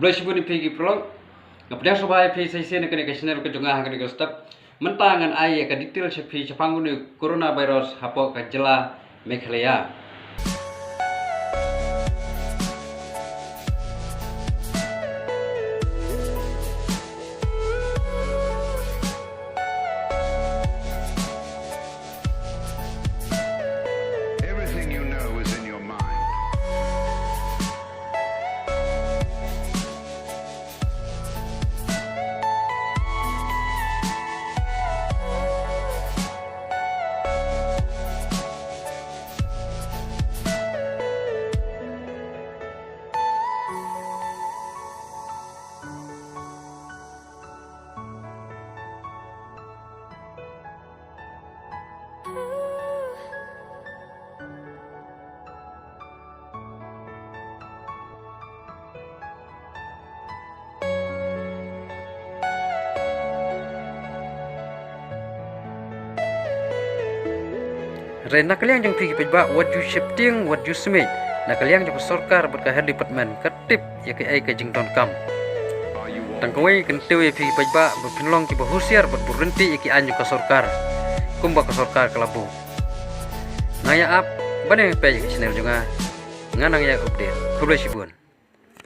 Blashibun pigi prolog. Ngapnya sobai pi saisi nak kena channel ke jungah kena ke step. Mentangan ai ka detail sepi cepangun coronavirus hapo ka jela Meghalaya. Everything you know is in your mind. Ren nakaliang jang pergi pejba what you shifting what you smith. Nakaliang jang sarkar berkah department ketip ya ke ai ka jing don kam. Tangkawai kan tewe pergi pejba berpinlong ki bahusiar berberhenti iki anju ka sarkar. Kumba ka sarkar kelabu. Ngaya ap bane pe channel juga nganang ya update. Kublai sibun.